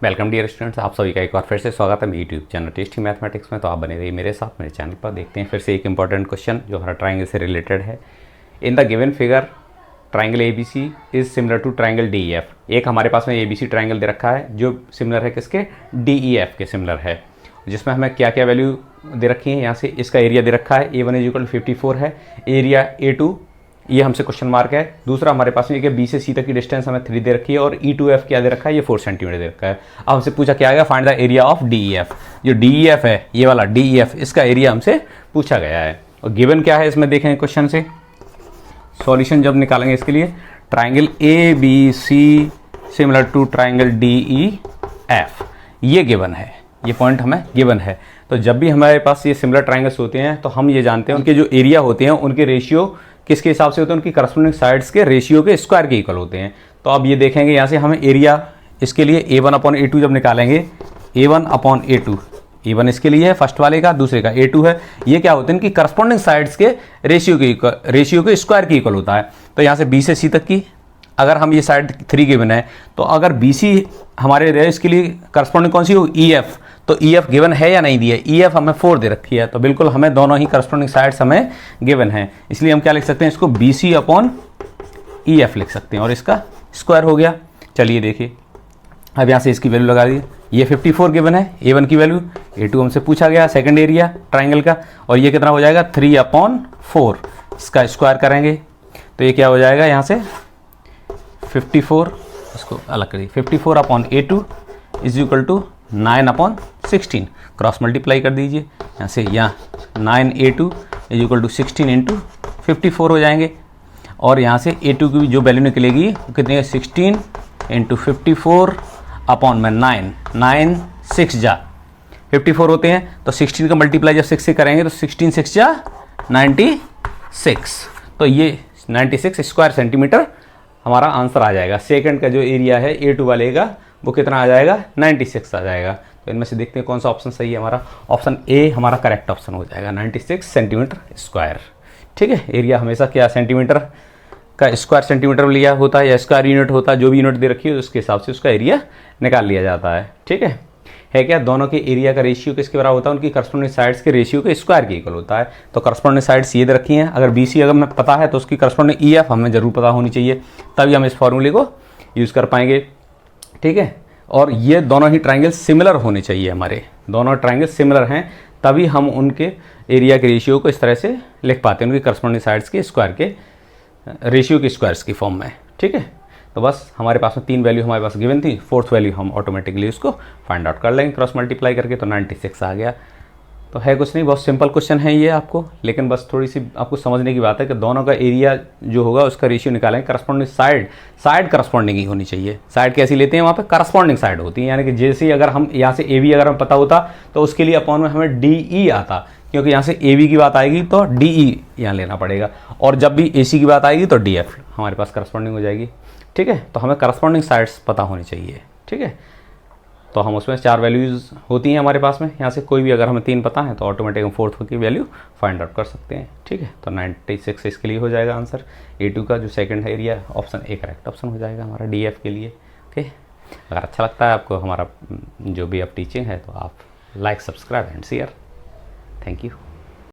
Welcome dear students, आप सभी का एक बार फिर से स्वागत है मेरे यूट्यूब चैनल टेस्टी मैथमेटिक्स में। तो आप बने रहिए मेरे साथ मेरे चैनल पर। देखते हैं फिर से एक इंपॉर्टेंट क्वेश्चन जो हमारा ट्राइंगल से रिलेटेड है। In the given figure triangle A B C is similar to triangle D E F. एक हमारे पास में ए बी सी ट्राइंगल दे रखा है जो सिमिलर है किसके, डी ई एफ के सिमिलर है, जिसमें हमें क्या क्या वैल्यू दे रखी है। यहाँ से इसका एरिया दे रखा है A1 इज इक्वल 54 है, एरिया A2 ये हमसे क्वेश्चन मार्क है। दूसरा हमारे पास में बी से सी तक की डिस्टेंस हमें 3 दे रखी है और E2F क्या दे रखा है, ये 4 सेंटीमीटर दे रखा है। अब हमसे पूछा क्या आएगा, find the area of DEF। जो DEF है ये वाला DEF, इसका एरिया हमसे पूछा गया है। और गिवन क्या है इसमें देखें क्वेश्चन से सॉल्यूशन जब निकालेंगे इसके लिए, triangle ABC similar to triangle DEF, ये गिवन है, ये पॉइंट हमें गिवन है। तो जब भी हमारे पास ये सिमिलर ट्राइंगल्स होते हैं तो हम ये जानते हैं उनके जो एरिया होते हैं उनके रेशियो किसके हिसाब से होते हैं, उनकी करस्पॉन्डिंग साइड्स के रेशियो के स्क्वायर के इक्वल होते हैं। तो अब ये देखेंगे यहाँ से हमें एरिया इसके लिए A1/A2 जब निकालेंगे, A1/A2, A1 इसके लिए है फर्स्ट वाले का, दूसरे का A2 है, ये क्या होते हैं इनकी करस्पॉन्डिंग साइड्स के रेशियो के स्क्वायर के इक्वल होता है। तो यहाँ से B से C तक की अगर हम ये साइड 3 गिवन है तो अगर BC हमारे रेस के लिए करस्पॉन्डिंग कौन सी हो, EF, तो EF गिवन है या नहीं दिया है, EF हमें 4 दे रखी है। तो बिल्कुल हमें दोनों ही करस्पॉन्डिंग साइड्स हमें गिवन है, इसलिए हम क्या लिख सकते हैं इसको BC/EF लिख सकते हैं और इसका स्क्वायर हो गया। चलिए देखिए अब यहाँ से इसकी वैल्यू लगा दी, ये 54 गिवन है, A1 की वैल्यू, A2 हमसे पूछा गया सेकंड एरिया ट्राइंगल का, और ये कितना हो जाएगा 3/4, इसका स्क्वायर करेंगे तो ये क्या हो जाएगा यहाँ से 54, इसको अलग करिए, 54/A2 is equal to 9/16, cross multiply कर दीजिए यहाँ से, यहाँ 9A2 is equal to 16 into 54 हो जाएंगे। और यहाँ से A2 की जो वैल्यू निकलेगी वो कितनी है, 16 इंटू 54/9, 9 6 जा 54 होते हैं, तो 16 का मल्टीप्लाई जब 6 से करेंगे तो 16 6 जा 96, तो ये 96 स्क्वायर सेंटीमीटर हमारा आंसर आ जाएगा। सेकंड का जो एरिया है A2 वाले का वो कितना आ जाएगा, 96 आ जाएगा। तो इनमें से देखते हैं कौन सा ऑप्शन सही है हमारा। ऑप्शन ए हमारा करेक्ट ऑप्शन हो जाएगा, 96 सेंटीमीटर स्क्वायर। ठीक है, एरिया हमेशा क्या सेंटीमीटर का स्क्वायर सेंटीमीटर लिया होता है या स्क्वायर यूनिट होता है, जो भी यूनिट दे रखी है उसके हिसाब से उसका एरिया निकाल लिया जाता है। ठीक है क्या, दोनों के एरिया का रेशियो किसके बराबर होता है, उनकी करस्पॉन्डिंग साइड्स के रेशियो के स्क्वायर के इक्वल होता है। तो करस्पॉन्डिंग साइड्स ये दे रखी हैं, अगर BC अगर हमें पता है तो उसकी करस्पॉन्डिंग EF हमें जरूर पता होनी चाहिए, तभी हम इस फॉर्मूले को यूज़ कर पाएंगे। ठीक है, और ये दोनों ही ट्राइंगल सिमिलर होने चाहिए, हमारे दोनों ट्राइंगल सिमिलर हैं तभी हम उनके एरिया के रेशियो को इस तरह से लिख पाते हैं, उनकी करस्पॉन्डिंग साइड्स के स्क्वायर के रेशियो के स्क्वायर्स की फॉर्म में। ठीक है, तो बस हमारे पास में 3 वैल्यू हमारे पास गिवन थी, 4th वैल्यू हम ऑटोमेटिकली उसको फाइंड आउट कर लेंगे क्रॉस मल्टीप्लाई करके, तो 96 आ गया। तो है कुछ नहीं, बहुत सिंपल क्वेश्चन है ये आपको, लेकिन बस थोड़ी सी आपको समझने की बात है कि दोनों का एरिया जो होगा उसका रेशियो निकालेंगे, करस्पॉन्डिंग साइड करस्पॉन्डिंग ही होनी चाहिए। साइड कैसी लेते हैं, वहाँ पे करस्पॉन्डिंग साइड होती है, यानी कि जैसे अगर हम यहाँ से AB अगर हमें पता होता तो उसके लिए अपॉन में हमें DE आता, क्योंकि यहाँ से AB की बात आएगी तो DE यहाँ लेना पड़ेगा, और जब भी AC की बात आएगी तो DF हमारे पास करस्पॉन्डिंग हो जाएगी। ठीक है, तो हमें करस्पॉन्डिंग साइड्स पता होनी चाहिए। ठीक है, तो हम उसमें 4 वैल्यूज़ होती हैं हमारे पास में, यहाँ से कोई भी अगर हमें 3 पता है तो ऑटोमेटिक हम 4th की वैल्यू फाइंड आउट कर सकते हैं। ठीक है, तो 96 इसके लिए हो जाएगा आंसर। A2 का जो second area option A correct option हो जाएगा हमारा DF के लिए। ओके, अगर अच्छा लगता है आपको हमारा जो भी अब टीचिंग है तो आप like, subscribe and share. Thank you.